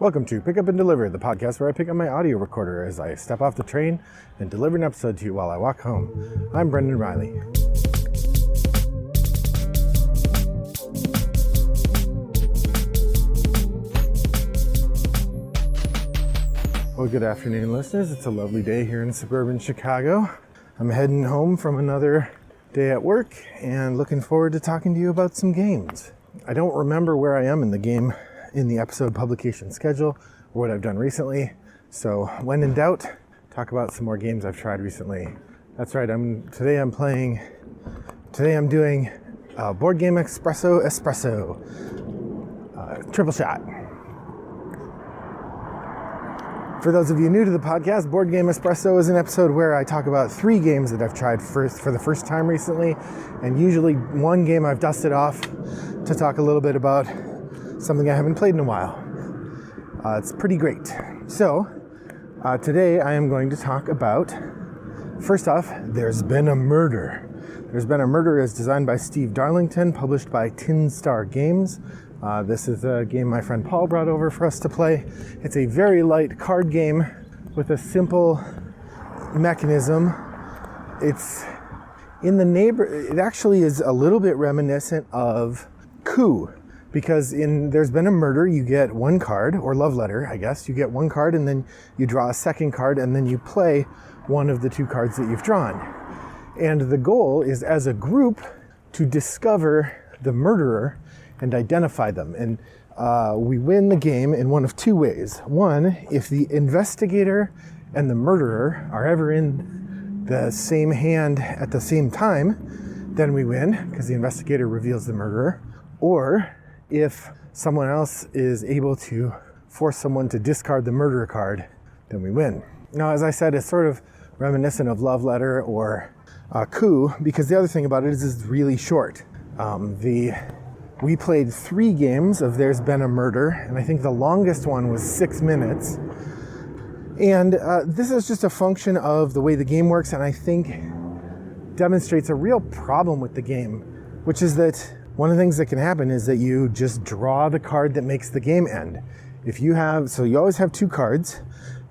Welcome to Pick Up and Deliver, the podcast where I pick up my audio recorder as I step off the train and deliver an episode to you while I walk home. I'm Brendan Riley. Well, good afternoon, listeners. It's a lovely day here in suburban Chicago. I'm heading home from another day at work and looking forward to talking to you about some games. I don't remember where I am in the episode publication schedule or what I've done recently. So when in doubt, talk about some more games I've tried recently. That's right. Today I'm doing Board Game Espresso Triple Shot. For those of you new to the podcast, Board Game Espresso is an episode where I talk about 3 games that I've tried for the first time recently, and usually one game I've dusted off to talk a little bit about something I haven't played in a while. It's pretty great. So, today I am going to talk about, first off, There's Been a Murder. There's Been a Murder is designed by Steve Darlington, published by Tin Star Games. This is a game my friend Paul brought over for us to play. It's a very light card game with a simple mechanism. It actually is a little bit reminiscent of Coup. Because in There's Been a Murder, you get one card, or love letter, I guess. You get one card, and then you draw a second card, and then you play one of the 2 cards that you've drawn. And the goal is, as a group, to discover the murderer and identify them. And we win the game in one of 2 ways. One, if the investigator and the murderer are ever in the same hand at the same time, then we win, because the investigator reveals the murderer. Or if someone else is able to force someone to discard the murderer card, then we win. Now, as I said, it's sort of reminiscent of Love Letter or Coup, because the other thing about it is it's really short. We played 3 games of There's Been a Murder, and I think the longest one was 6 minutes. And this is just a function of the way the game works, and I think demonstrates a real problem with the game, which is that one of the things that can happen is that you just draw the card that makes the game end. You always have 2 cards,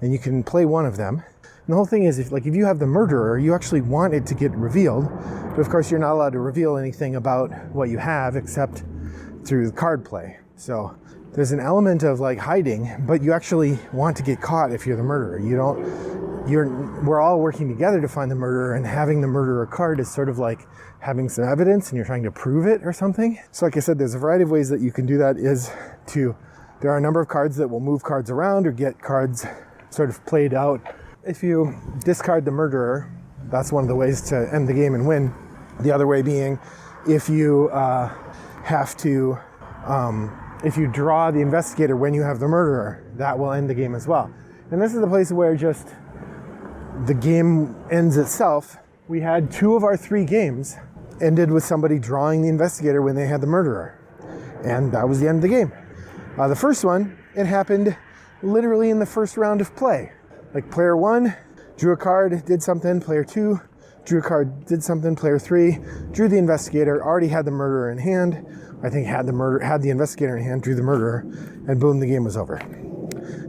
and you can play one of them. And the whole thing is, if you have the murderer, you actually want it to get revealed, but of course you're not allowed to reveal anything about what you have except through the card play. So there's an element of hiding, but you actually want to get caught if you're the murderer. We're all working together to find the murderer, and having the murderer card is sort of like having some evidence and you're trying to prove it or something. So like I said, there's a variety of ways that you can do that. There are a number of cards that will move cards around or get cards sort of played out. If you discard the murderer, that's one of the ways to end the game and win. The other way being, if you if you draw the investigator when you have the murderer, that will end the game as well. And this is the place where just the game ends itself. We had 2 of our 3 games ended with somebody drawing the investigator when they had the murderer. And that was the end of the game. The first one, it happened literally in the first round of play. Player 1 drew a card, did something. Player 2 drew a card, did something. Player 3 drew the investigator, already had the murderer in hand. I think had the investigator in hand, drew the murderer, and boom, the game was over.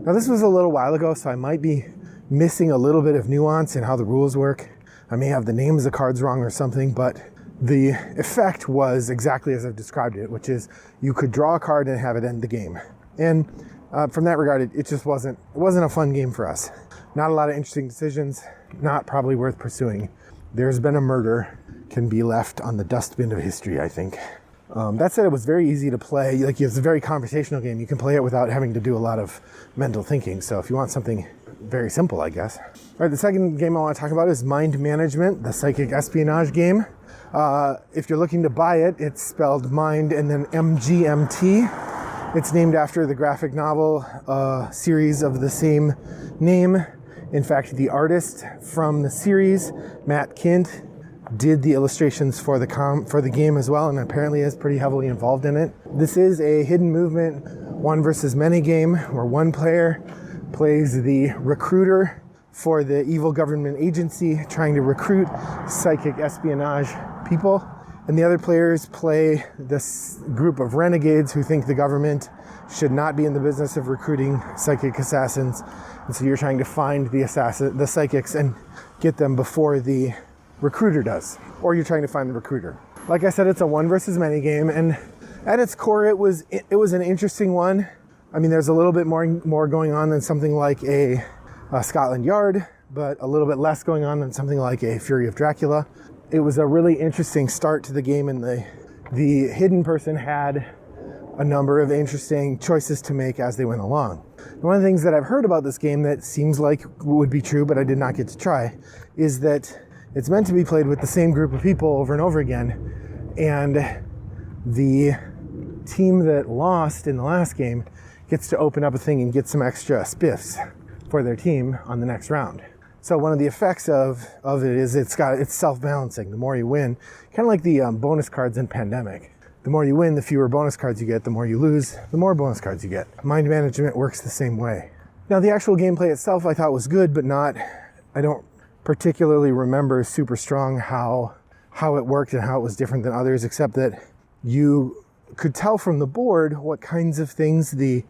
Now this was a little while ago, so I might be missing a little bit of nuance in how the rules work. I may have the names of the cards wrong or something, but the effect was exactly as I've described it, which is you could draw a card and have it end the game. And from that regard, it just wasn't a fun game for us. Not a lot of interesting decisions, not probably worth pursuing. There's Been a Murder can be left on the dustbin of history, I think. That said, it was very easy to play. It's a very conversational game. You can play it without having to do a lot of mental thinking. So if you want something very simple, I guess. All right, the second game I want to talk about is Mind Management, the psychic espionage game. If you're looking to buy it, it's spelled Mind and then MGMT. It's named after the graphic novel series of the same name. In fact, the artist from the series, Matt Kint, did the illustrations for the game as well, and apparently is pretty heavily involved in it. This is a hidden movement 1 versus many game where one player plays the recruiter for the evil government agency trying to recruit psychic espionage people, And the other players play this group of renegades who think the government should not be in the business of recruiting psychic assassins. And so you're trying to find the psychics and get them before the recruiter does. Or you're trying to find the recruiter. Like I said, it's a one versus many game, and at its core, it was an interesting one. I mean, there's a little bit more going on than something like a Scotland Yard, but a little bit less going on than something like a Fury of Dracula. It was a really interesting start to the game, and the hidden person had a number of interesting choices to make as they went along. And one of the things that I've heard about this game that seems like would be true, but I did not get to try, is that it's meant to be played with the same group of people over and over again, and the team that lost in the last game gets to open up a thing and get some extra spiffs for their team on the next round. So one of the effects of it is it's self-balancing. The more you win, kind of like the bonus cards in Pandemic. The more you win, the fewer bonus cards you get. The more you lose, the more bonus cards you get. Mind management works the same way. Now, the actual gameplay itself I thought was good, but I don't particularly remember super strong how it worked and how it was different than others, except that you could tell from the board what kinds of things the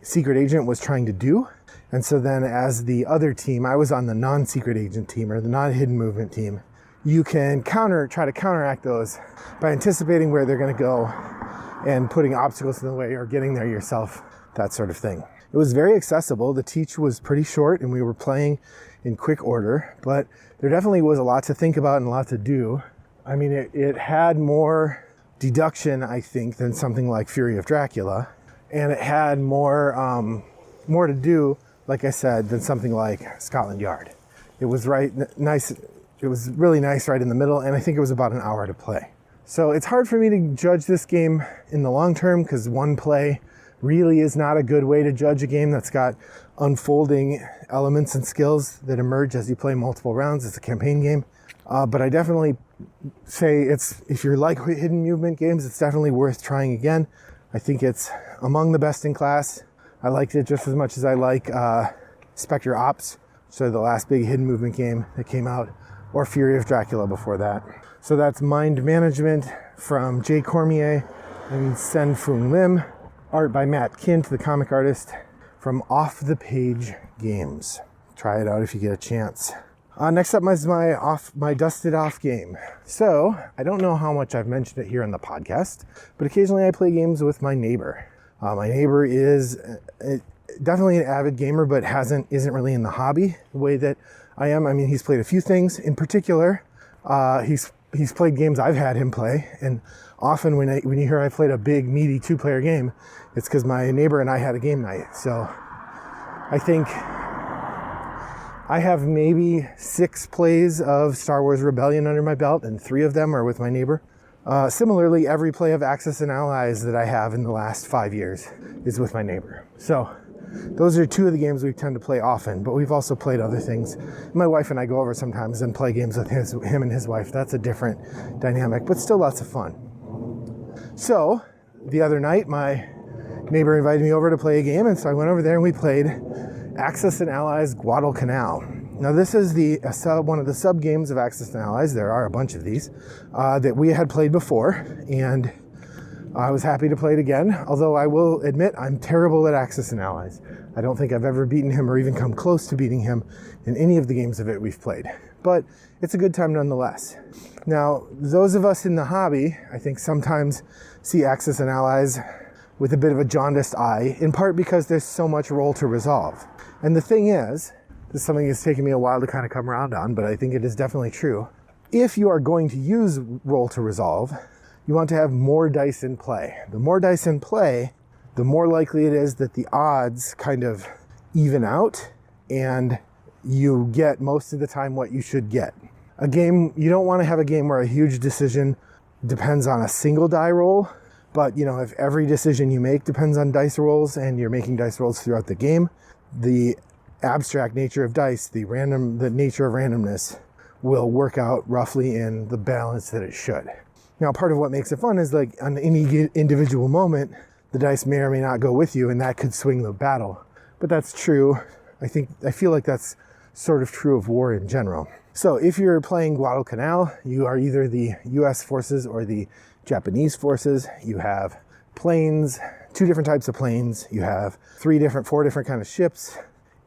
secret agent was trying to do. And so then as the other team, I was on the non-secret agent team or the non-hidden movement team, you can try to counteract those by anticipating where they're going to go and putting obstacles in the way or getting there yourself, that sort of thing. It was very accessible. The teach was pretty short and we were playing in quick order, but there definitely was a lot to think about and a lot to do. I mean, it had more deduction, I think, than something like Fury of Dracula, and it had more to do, like I said, than something like Scotland Yard. It was nice. It was really nice right in the middle, and I think it was about an hour to play. So it's hard for me to judge this game in the long term because one play really is not a good way to judge a game that's got unfolding elements and skills that emerge as you play multiple rounds. It's a campaign game. But I definitely say if you're like hidden movement games, it's definitely worth trying again. I think it's among the best in class. I liked it just as much as I like Spectre Ops, so the last big hidden movement game that came out, or Fury of Dracula before that. So that's Mind Management from Jay Cormier and Sen Foong Lim. Art by Matt Kint, the comic artist, from Off the Page Games. Try it out if you get a chance. Next up is my dusted off game. So I don't know how much I've mentioned it here on the podcast, but occasionally I play games with my neighbor. My neighbor is definitely an avid gamer, but isn't really in the hobby the way that I am. I mean, he's played a few things. In particular, he's played games I've had him play, and often when you hear I played a big, meaty 2-player game, it's because my neighbor and I had a game night. So I think I have maybe 6 plays of Star Wars Rebellion under my belt, and 3 of them are with my neighbor. Similarly, every play of Axis and Allies that I have in the last 5 years is with my neighbor. So those are 2 of the games we tend to play often, but we've also played other things. My wife and I go over sometimes and play games with him and his wife. That's a different dynamic, but still lots of fun. So the other night, my neighbor invited me over to play a game, and so I went over there and we played Axis and Allies Guadalcanal. Now this is one of the sub games of Axis and Allies. There are a bunch of these that we had played before, and I was happy to play it again, although I will admit I'm terrible at Axis and Allies. I don't think I've ever beaten him or even come close to beating him in any of the games of it we've played. But it's a good time nonetheless. Now, those of us in the hobby, I think sometimes see Axis and Allies with a bit of a jaundiced eye, in part because there's so much roll to resolve. And the thing is, this is something that's taken me a while to kind of come around on, but I think it is definitely true. If you are going to use roll to resolve, you want to have more dice in play. The more dice in play, the more likely it is that the odds kind of even out and you get most of the time what you should get. You don't want to have a game where a huge decision depends on a single die roll, but if every decision you make depends on dice rolls and you're making dice rolls throughout the game, the abstract nature of dice, the nature of randomness will work out roughly in the balance that it should. Now, part of what makes it fun is like on any individual moment, the dice may or may not go with you, and that could swing the battle. But that's true. I feel like that's sort of true of war in general. So if you're playing Guadalcanal, you are either the US forces or the Japanese forces. You have planes, 2 different types of planes. You have 4 different kind of ships,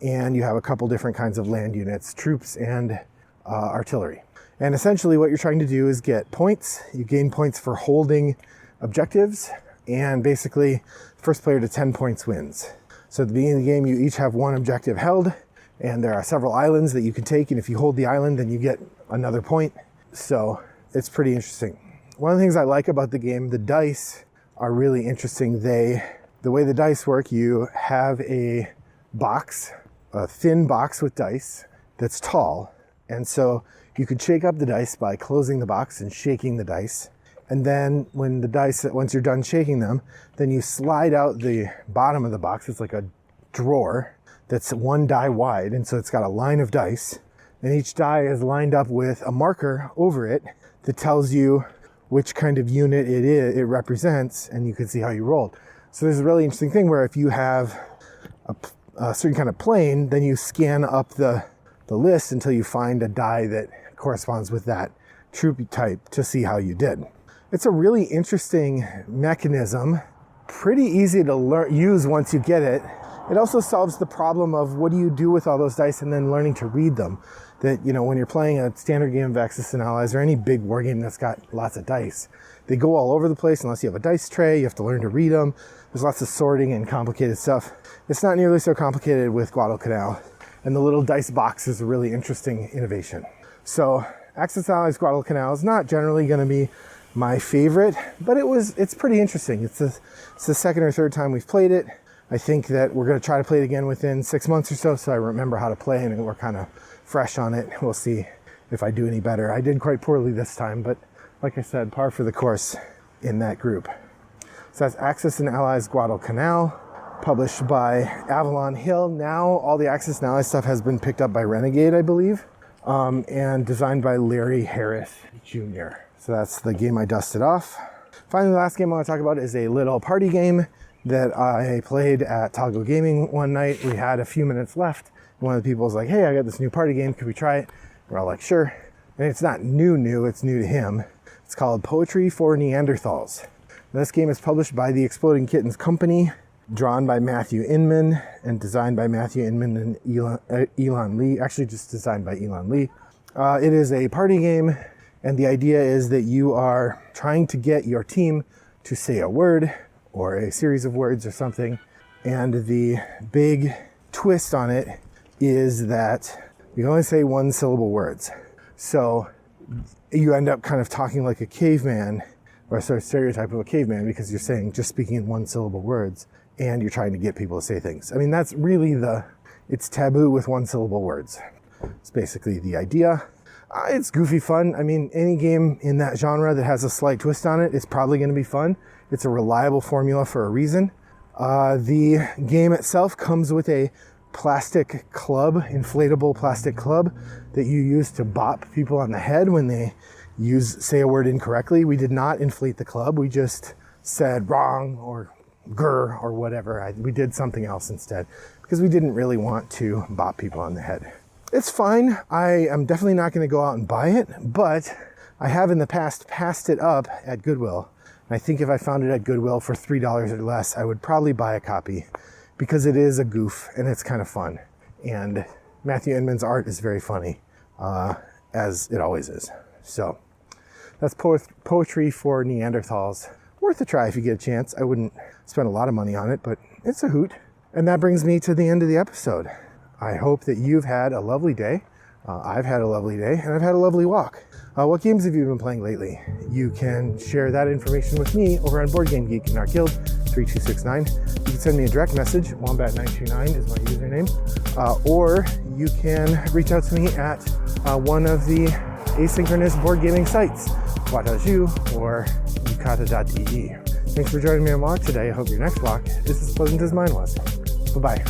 and you have a couple different kinds of land units, troops and artillery. And essentially what you're trying to do is get points. You gain points for holding objectives, and basically first player to 10 points wins. So at the beginning of the game, you each have 1 objective held, and there are several islands that you can take, and if you hold the island, then you get another point. So it's pretty interesting. One of the things I like about the game, the dice are really interesting. The way the dice work, you have a box, a thin box with dice that's tall, and so you could shake up the dice by closing the box and shaking the dice. And then once you're done shaking them, then you slide out the bottom of the box. It's like a drawer that's 1 die wide, and so it's got a line of dice, and each die is lined up with a marker over it that tells you which kind of unit it represents, and you can see how you rolled. So there's a really interesting thing where if you have a certain kind of plane, then you scan up the list until you find a die that corresponds with that troop type to see how you did. It's a really interesting mechanism, pretty easy to use once you get it. It also solves the problem of what do you do with all those dice and then learning to read them. That, when you're playing a standard game of Axis and Allies or any big war game that's got lots of dice, they go all over the place unless you have a dice tray. You have to learn to read them. There's lots of sorting and complicated stuff. It's not nearly so complicated with Guadalcanal, and the little dice box is a really interesting innovation. So Axis and Allies Guadalcanal is not generally going to be my favorite, but it's pretty interesting. It's the second or third time we've played it. I think that we're going to try to play it again within 6 months or so I remember how to play, and we're kind of fresh on it. We'll see if I do any better. I did quite poorly this time, but like I said, par for the course in that group. So that's Axis and Allies Guadalcanal, published by Avalon Hill. Now all the Axis and Allies stuff has been picked up by Renegade, I believe, and designed by Larry Harris Jr. So that's the game I dusted off. Finally, the last game I want to talk about is a little party game that I played at Toggle Gaming one night. We had a few minutes left. One of the people was like, hey, I got this new party game. Could we try it? We're all like, sure. And it's not new. It's new to him. It's called Poetry for Neanderthals. And this game is published by the Exploding Kittens Company, drawn by Matthew Inman, and designed by Matthew Inman and Elon Lee. Actually, just designed by Elon Lee. It is a party game, and the idea is that you are trying to get your team to say a word or a series of words or something. And the big twist on it is that you can only say 1-syllable words. So you end up kind of talking like a caveman, or a sort of stereotype of a caveman, because you're just speaking in 1-syllable words, and you're trying to get people to say things. I mean, that's really it's taboo with 1-syllable words. It's basically the idea. It's goofy fun. I mean, any game in that genre that has a slight twist on it is probably going to be fun. It's a reliable formula for a reason. The game itself comes with a plastic club, inflatable plastic club, that you use to bop people on the head when they say a word incorrectly. We did not inflate the club. We just said wrong or grr or whatever. We did something else instead because we didn't really want to bop people on the head. It's fine. I am definitely not going to go out and buy it, but I have in the past passed it up at Goodwill. And I think if I found it at Goodwill for $3 or less, I would probably buy a copy because it is a goof and it's kind of fun. And Matthew Inman's art is very funny, as it always is. So that's Poetry for Neanderthals. Worth a try if you get a chance. I wouldn't spend a lot of money on it, but it's a hoot. And that brings me to the end of the episode. I hope that you've had a lovely day. I've had a lovely day, and I've had a lovely walk. What games have you been playing lately? You can share that information with me over on Board Game Geek in our guild, 3269. You can send me a direct message, Wombat929 is my username, or you can reach out to me at one of the asynchronous board gaming sites, Wataju or yukata.de. Thanks for joining me on walk today. I hope your next walk is as pleasant as mine was. Bye-bye.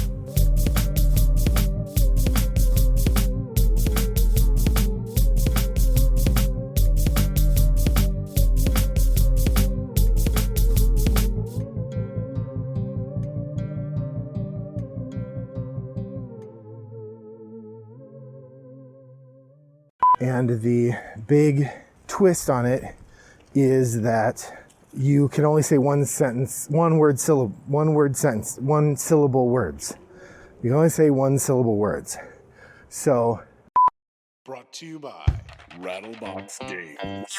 And the big twist on it is that you can only say one syllable words. You can only say one syllable words. So, brought to you by Rattlebox Games.